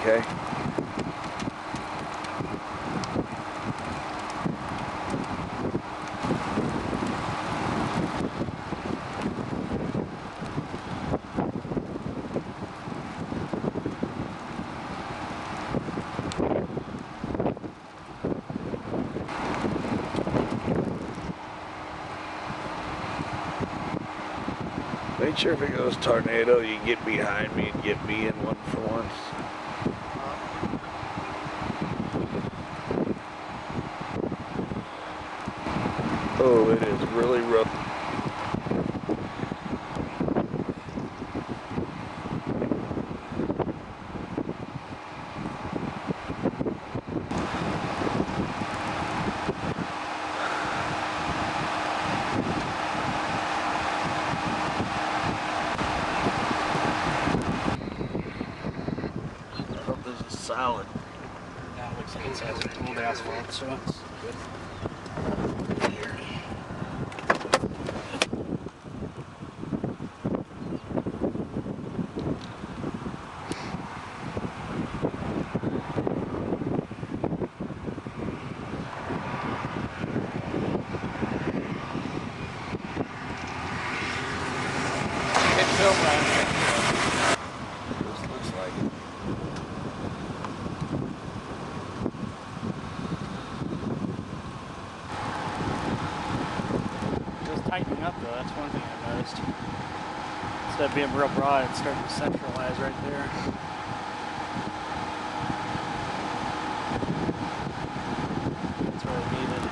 Okay. Make sure if it goes tornado, you can get behind me and get me in one for once. Oh, it is really rough. Solid. Now it looks like it has old asphalt, so it's good. It's so bright. This looks like it. Tightening up though, that's one thing I noticed. Instead of being real broad, it's starting to centralize right there. That's really needed.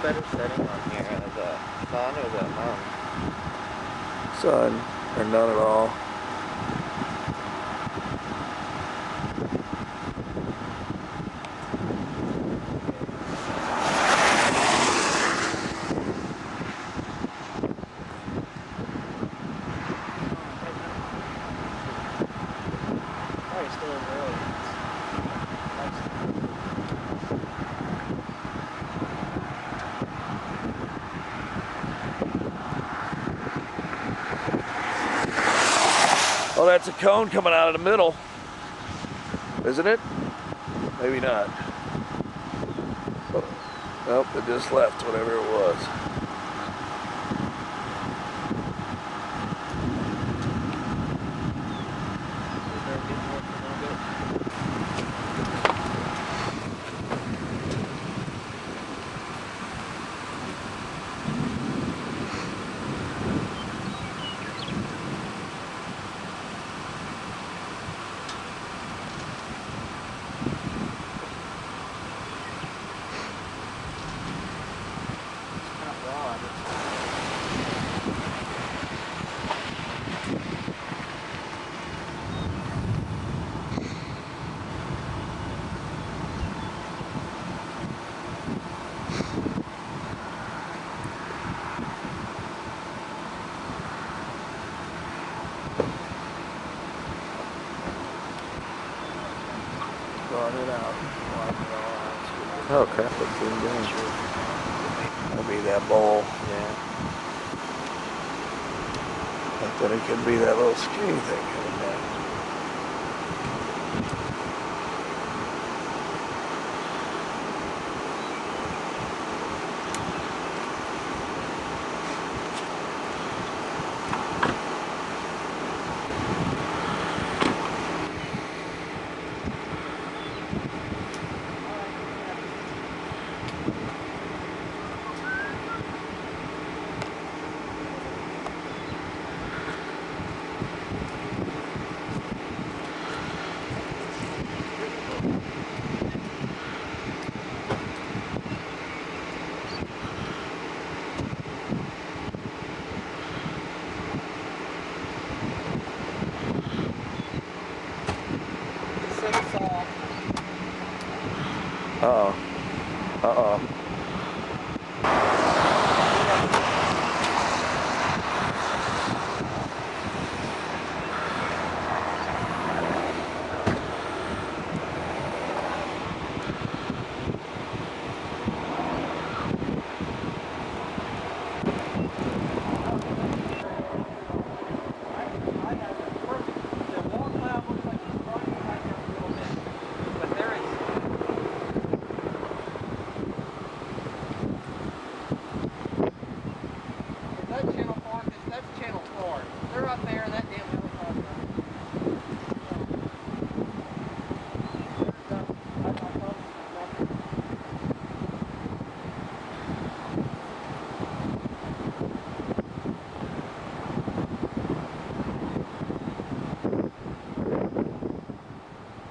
Better setting on here, the sun or the moon? Sun, or none at all. Probably still in early. Oh, that's a cone coming out of the middle, isn't it? Maybe not. Oh, nope, it just left, whatever it was. Brought it out. Oh crap, it's in down. That'll be that bowl. Yeah. But then it could be that little skinny thing coming down. That's channel 4, that's channel 4. They're up there, that damn helicopter.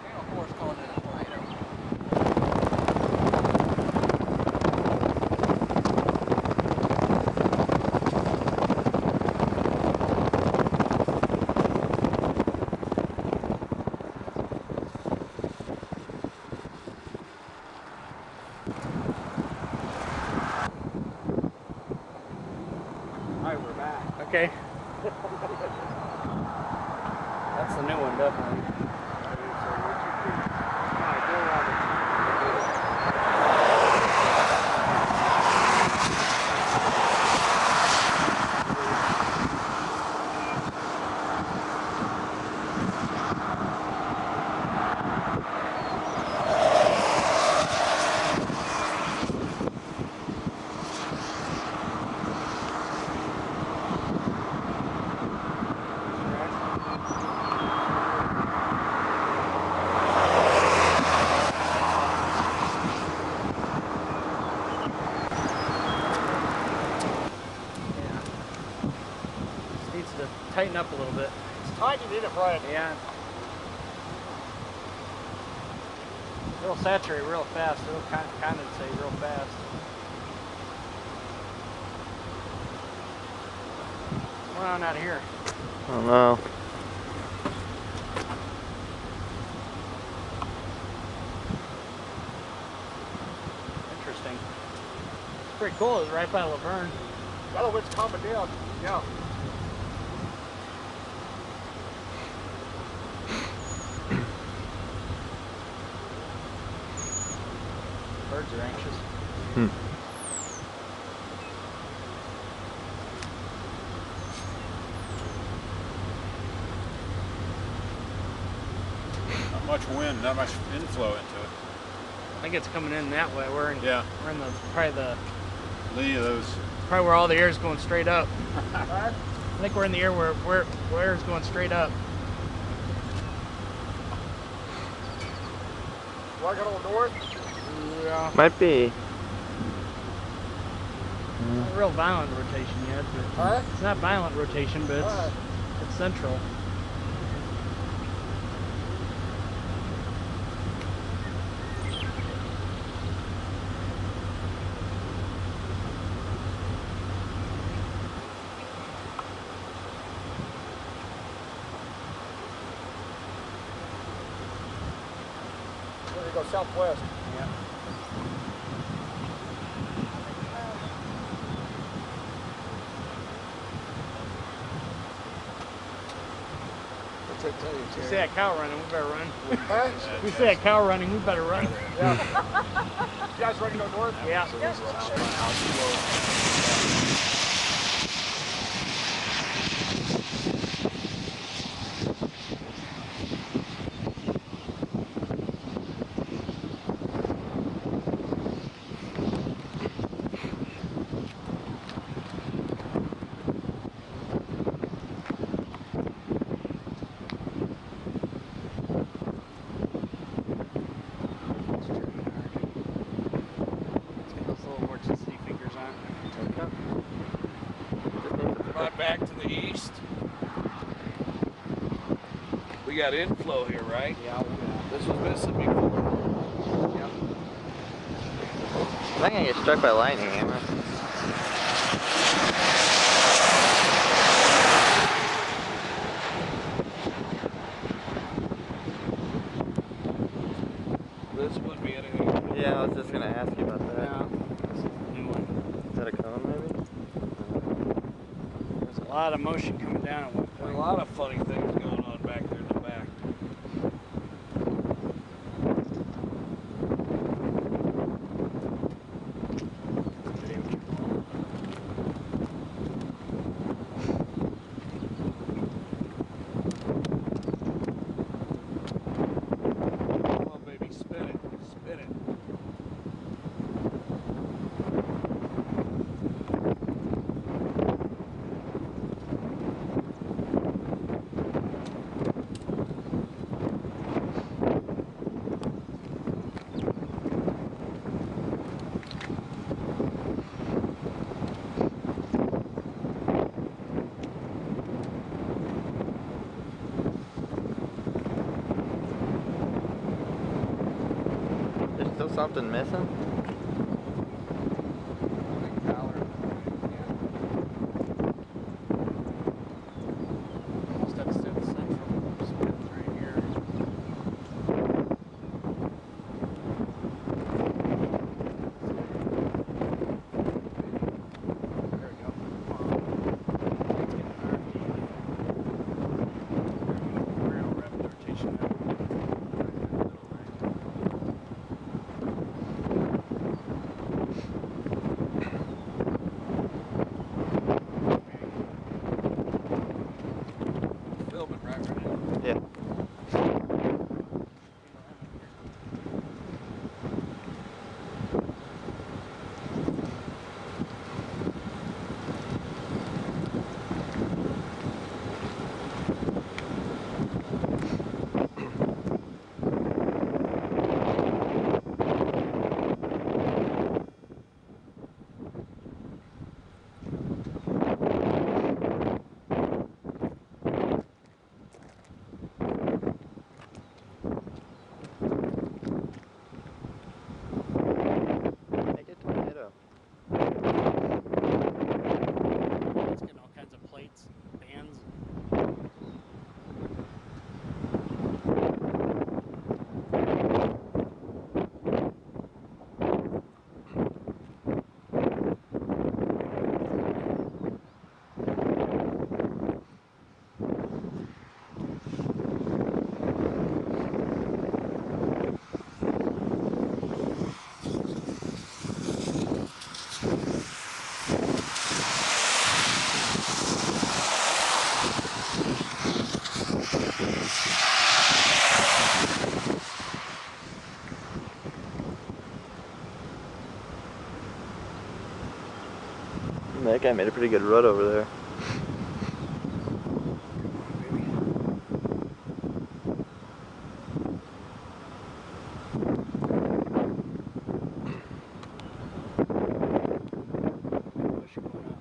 Channel 4 is calling it a tornado. Alright, we're back. Okay. That's the new one, definitely. Alright, go around it. Needs to tighten up a little bit. It's tightened in it, Brian. Yeah. It'll saturate real fast. It'll condensate real fast. What's going on out here? I don't know. Interesting. It's pretty cool. It's right by Laverne. Oh, it's coming down. Yeah. Birds are anxious. Not much wind, not much inflow into it. I think it's coming in that way. We're in the probably Lee of those. where all the air is going straight up. I think we're in the air where air is going straight up. Want to go to the north? Yeah. Might be. Not a real violent rotation yet, but it's not violent rotation, but it's central. We're going to go southwest. Yeah. What's that tell you, We see that cow running, we better run. Huh? We see that cow running, we better run. Yeah. You guys ready to go north? Yeah. Right back to the east. We got inflow here, right? Yeah. This was missing before. I think I get struck by lightning, Hammer. This wouldn't be anything. Yeah, I was just gonna ask you about that. Yeah. This is the new one. Is that a cone, maybe? There's a lot of motion coming down at one There's point. a lot of funny things going on back there in the back. Come on, baby, spin it, spin it. something missing? Almost at the central split right here. There we go. It's getting real rapid rotation now. Filming right now. Yeah. Make it tomato. It's getting all kinds of plates, bands. That guy made a pretty good rut over there. Push going up.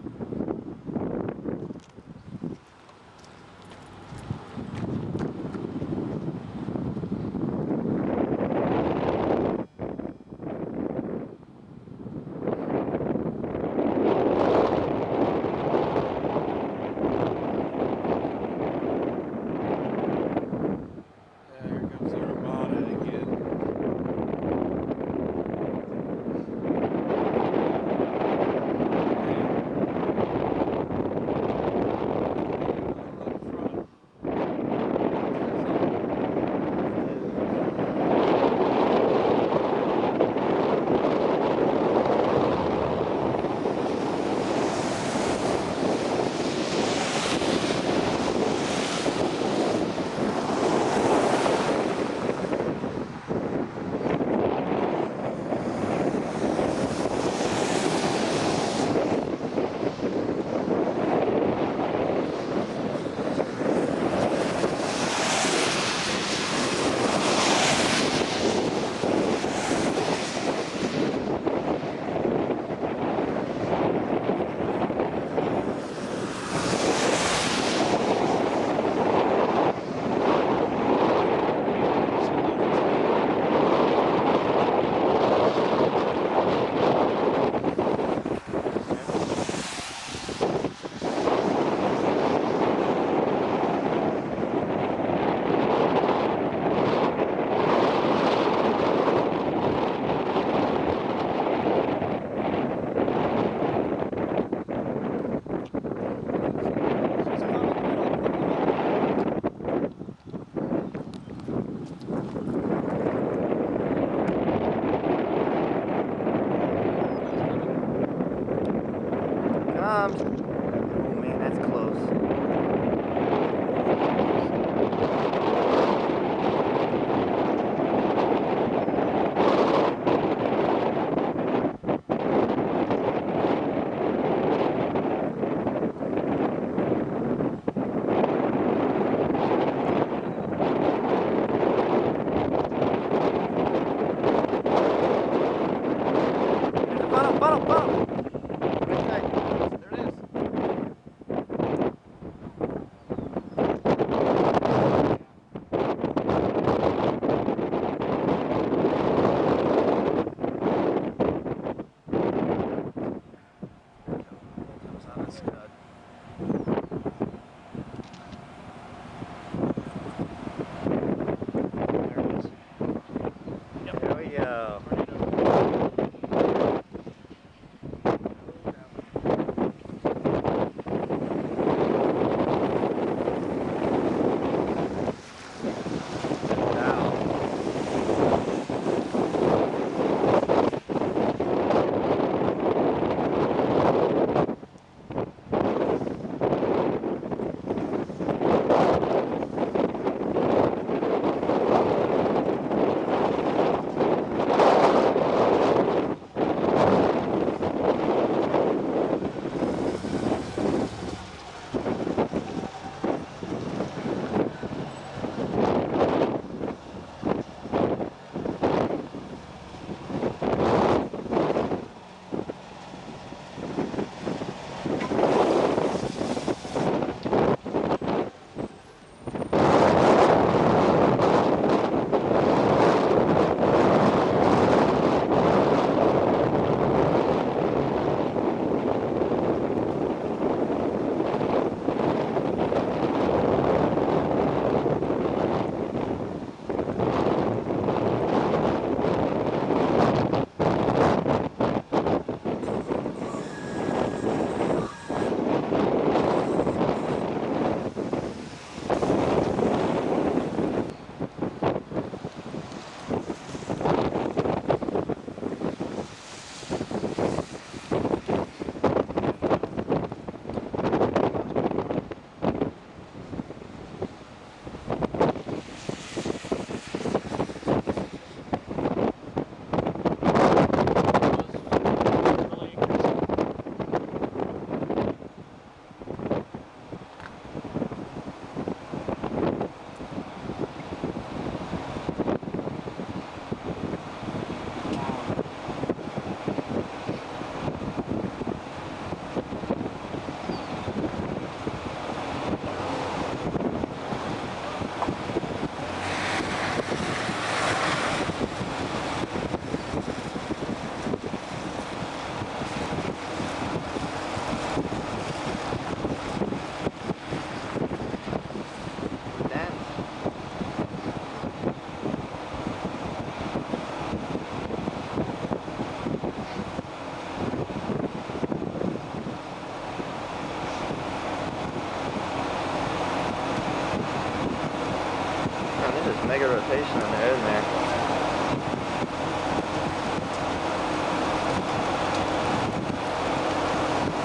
good rotation in there, isn't there?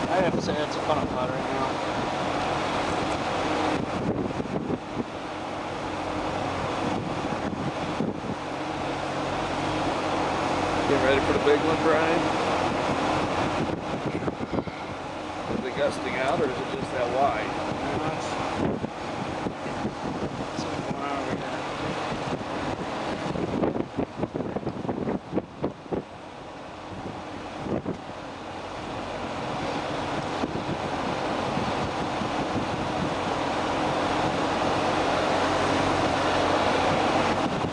I have to say it's a funnel cloud right now. Getting ready for the big one, Brian? Is it gusting out or is it just that wide? Something going on over here.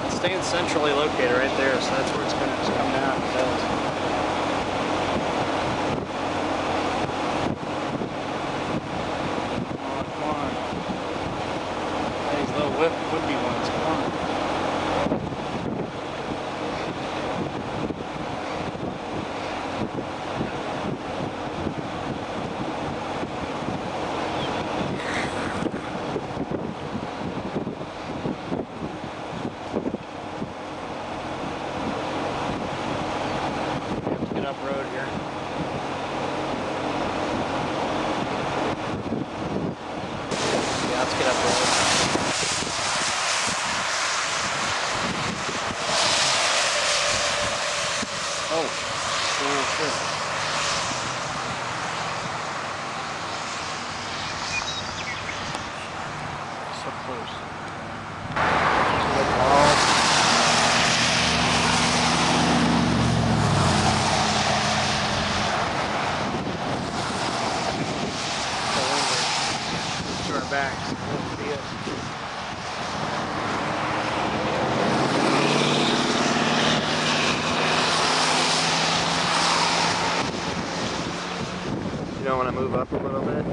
It's staying centrally located right there, so that's where it's going to just come down. It does. Come on. These little whippy ones, come on. We have to get up road here. Yeah, let's get up road. Oh, shit. So close. To our backs. That'll be it. You don't want to move up a little bit?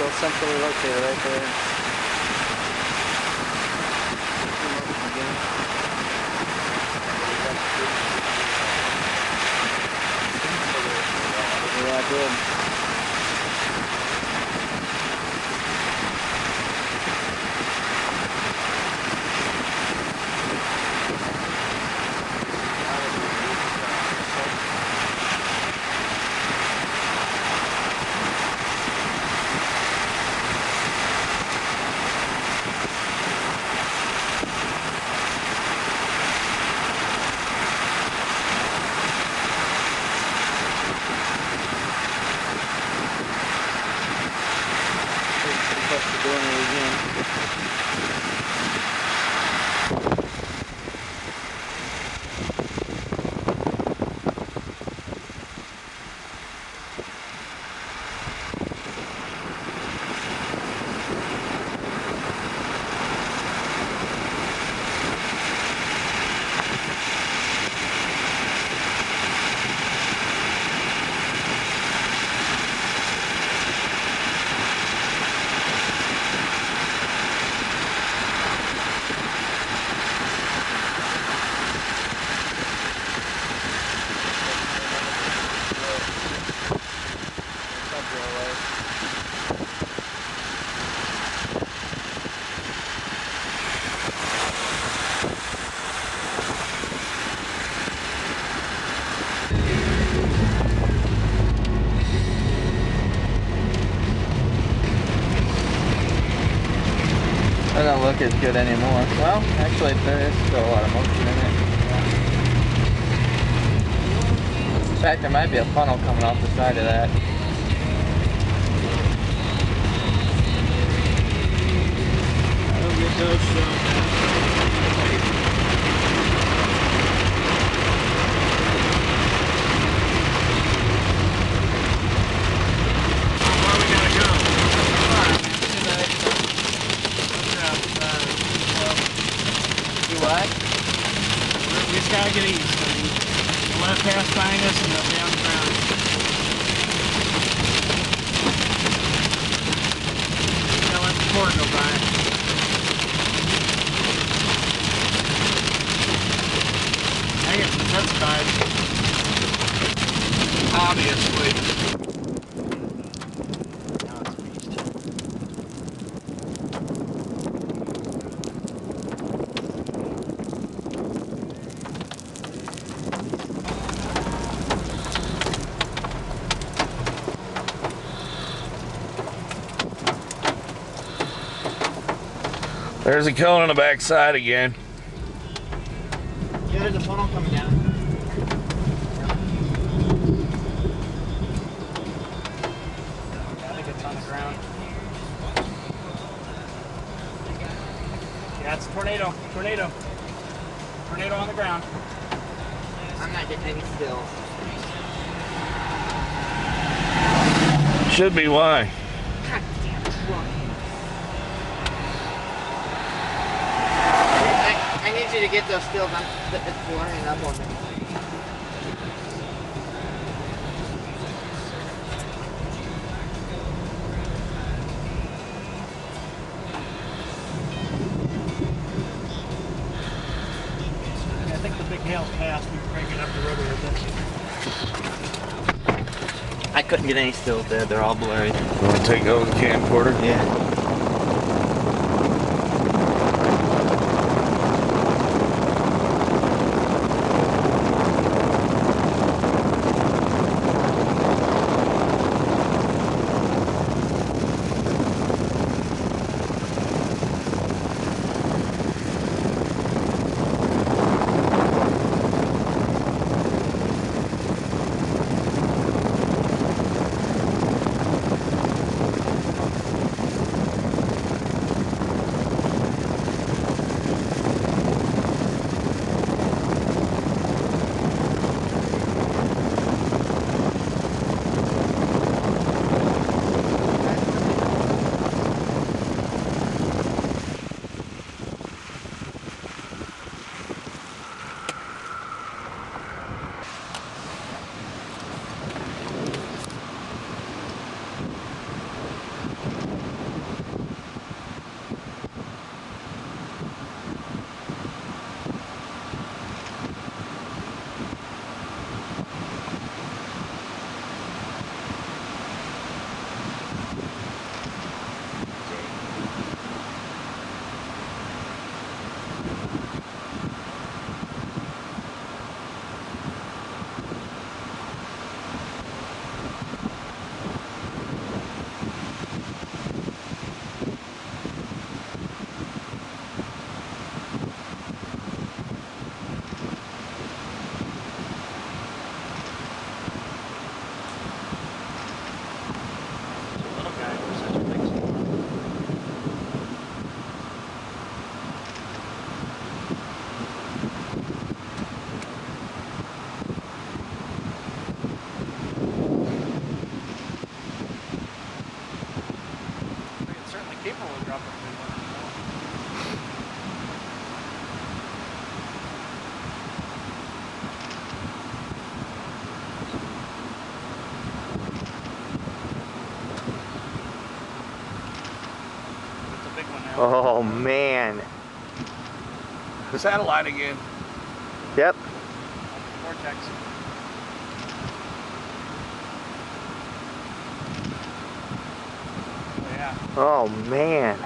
Still centrally located right there. Yeah, I did. Pretty close to doing it again. doesn't look as good anymore. Well, actually, there is still a lot of motion in it. In fact, there might be a funnel coming off the side of that. I'll get those shown. We just gotta get east. The left pass behind us and up down the ground. Gotta let the cord go by. I get desensitized. Obviously. Now it's a beast. There's a cone on the back side again. Yeah, there's a funnel coming down. I think it's on the ground. Yeah, it's a tornado. Tornado. Tornado on the ground. I'm not getting any stills. Should be why. God damn it. I need you to get those stills. It's blurring up on me. I think the big hail's passed. We can crank it up the road a little bit. I couldn't get any stills there. They're all blurry. You want to take over the camcorder? Yeah. Oh man. Satellite again. Yep. Vortex. Oh yeah. Oh man.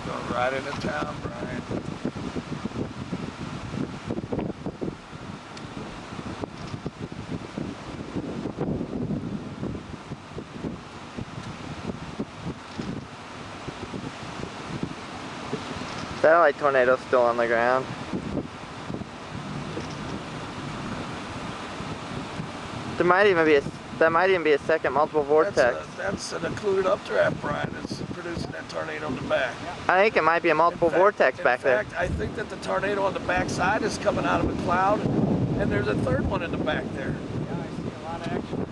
Going right into town, Brian. Satellite tornado's still on the ground. There might even be a second multiple vortex. That's an occluded updraft, Brian. It's producing that tornado in the back. I think it might be a multiple vortex back there. In fact, I think that the tornado on the back side is coming out of a cloud, and there's a third one in the back there. Yeah, I see a lot of action.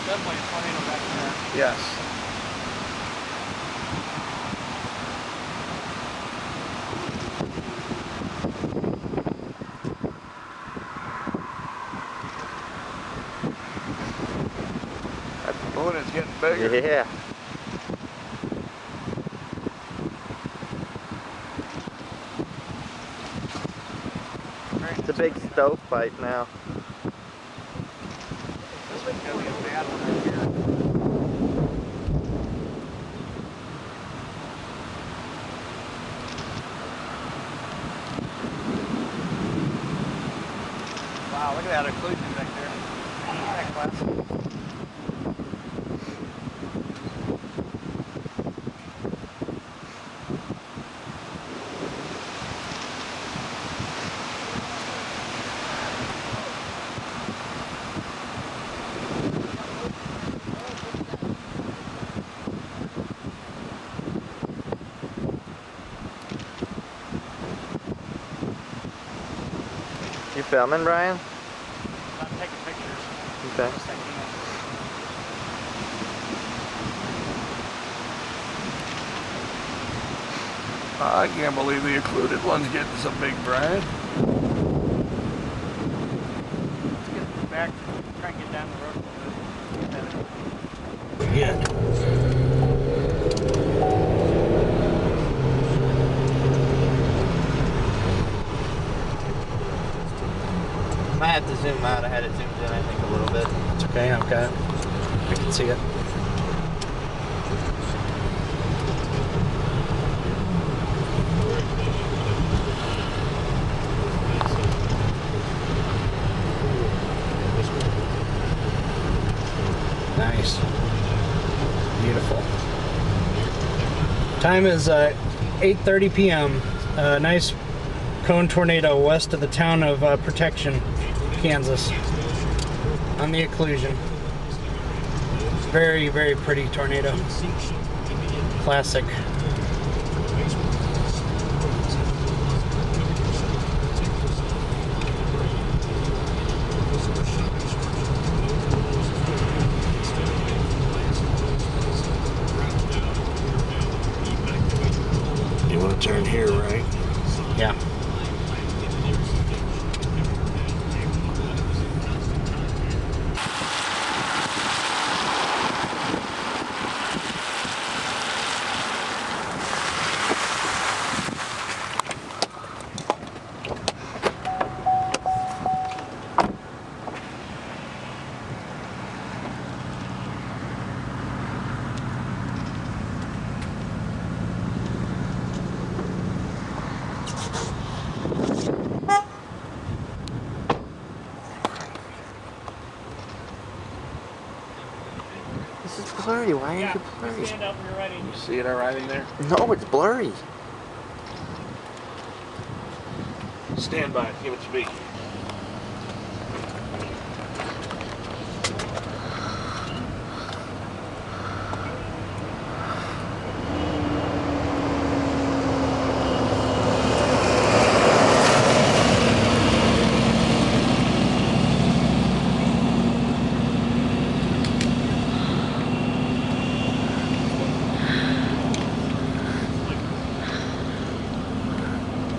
Definitely a tornado back there. Yes. That balloon is getting bigger. Yeah. It's a big stovepipe now. This one's gonna be a bad one right here. Wow, look at that occlusion back there. Isn't that classic? You filming, Brian? I'm taking pictures. Okay. Just taking it. I can't believe the occluded one's getting so big, Brian. Let's get back, try and get down the road a little bit. Yeah. Might have to zoom out. I had it zoomed in, I think, a little bit. It's okay, I've got it. I can see it. Nice. Beautiful. Time is 8:30 p.m. Nice cone tornado west of the town of Protection, Kansas, on the occlusion. Very, very pretty tornado. Classic. You want to turn here, right? Yeah. This is blurry. Why is it blurry? Stand up when you're ready. You see it all right in there? No, it's blurry. Stand by it. Give it to me.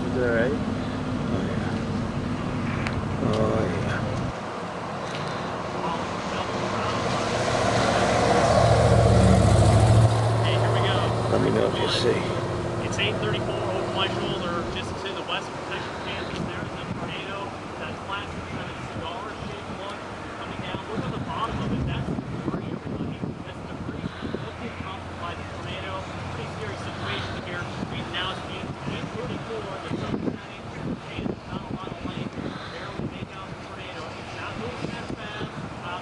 Is it alright? Oh, yeah. Hey, here we go. Let me know if you see. It's 8:34 over my shoulder, just to the west of Protection, Kansas. There's a tornado. That classic kind of cigar-shaped one coming down. Look at the bottom of it. That's debris, everybody. That's debris. Look at caused by the tornado. Pretty serious situation here. We've now seen 8:34. The sun is setting. And it's not a lot of light. Barely make out the tornado. It's not moving that fast. About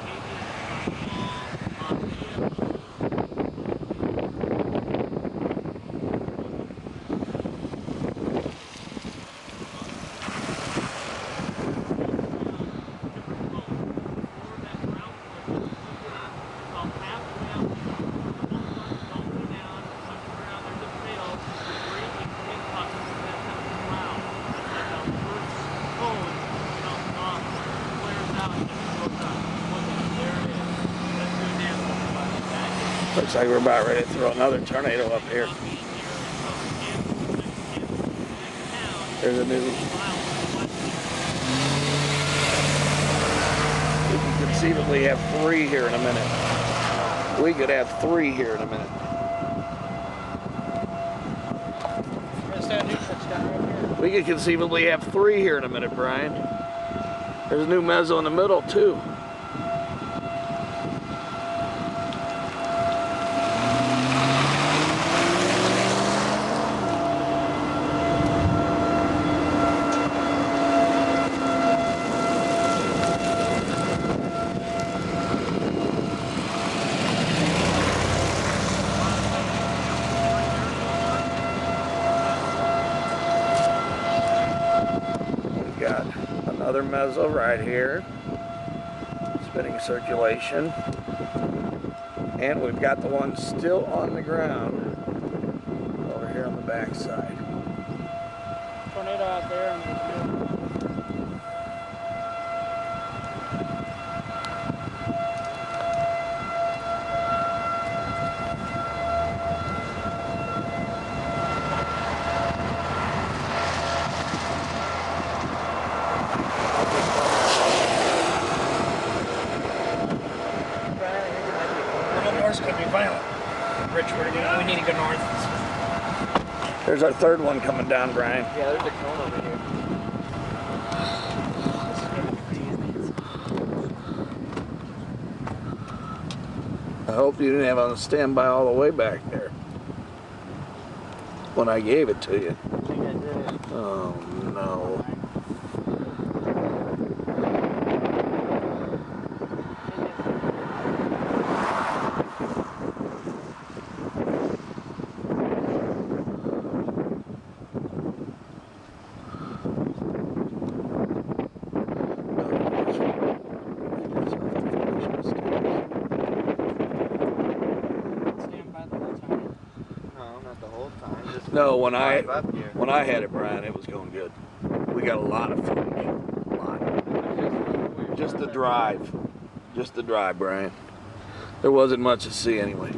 Looks like we're about ready to throw another tornado up here. There's a new. We can conceivably have 3 here in a minute. We could have 3 here in a minute. We could conceivably have 3 here in a minute, Brian. There's a new mezzo in the middle, too. Got another mezzo right here, spinning circulation, and we've got the one still on the ground over here on the back side. Tornado out there. And could be violent. Rich, we need to go north. There's our 3rd one coming down, Brian. Yeah, there's a cone over here. I hope you didn't have on standby all the way back there when I gave it to you. I think I did. Oh no. No, when I had it, Brian, it was going good. We got a lot of footage. A lot. Just the drive. Just the drive, Brian. There wasn't much to see anyway.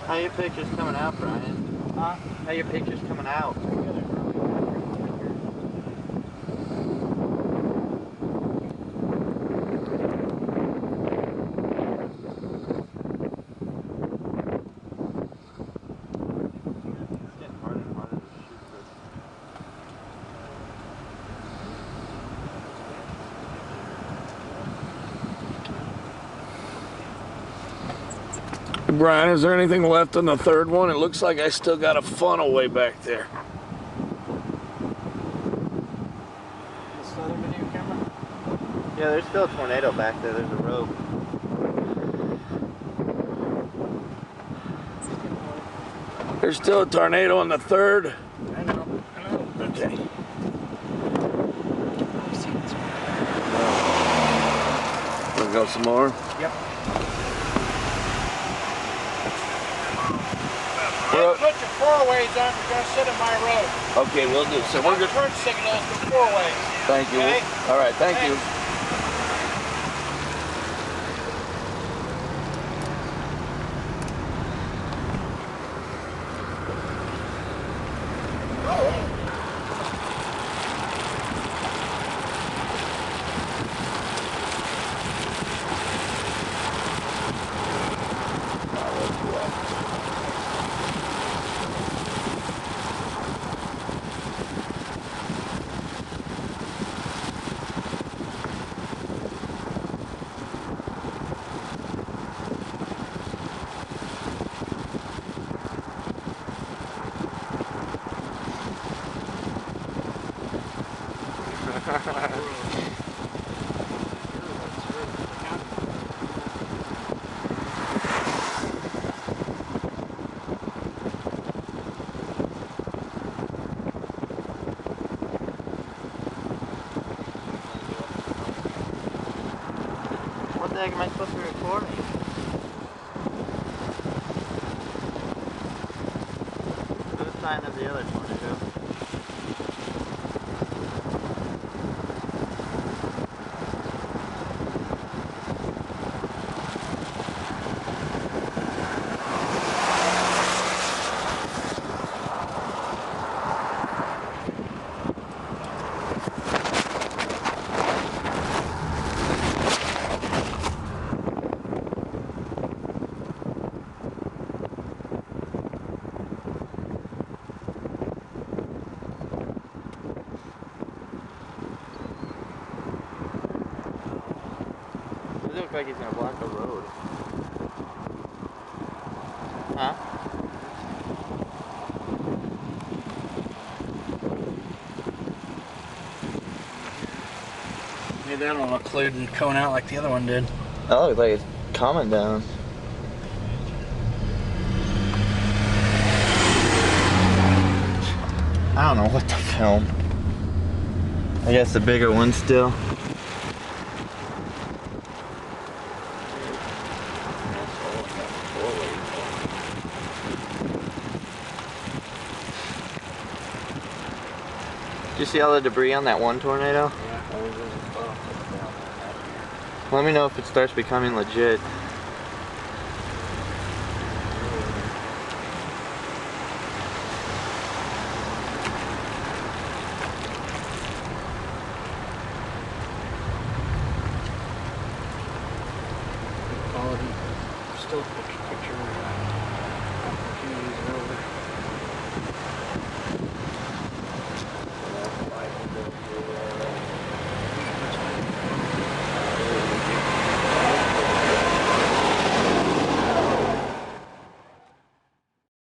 How your pictures coming out, Brian? Huh? How your pictures coming out? Brian, is there anything left on the 3rd one? It looks like I still got a funnel way back there. This other video camera? Yeah, there's still a tornado back there. There's a rope. There's still a tornado on the 3rd. I know. Okay. We're go some more. Yep. Put your four-ways on, you're going to sit in my road. Okay, we'll do. So we're Not good. turn signals, but four-ways. Thank you. Okay. All right, thank you. What the heck am I supposed to be recording? Good sign of the other tornado. It looks like he's gonna block the road. Huh? Maybe that will occlude and cone out like the other one did. That looks like it's coming down. I don't know what to film. I guess the bigger one still. Did you see all the debris on that one tornado? Let me know if it starts becoming legit. Quality, still picture opportunities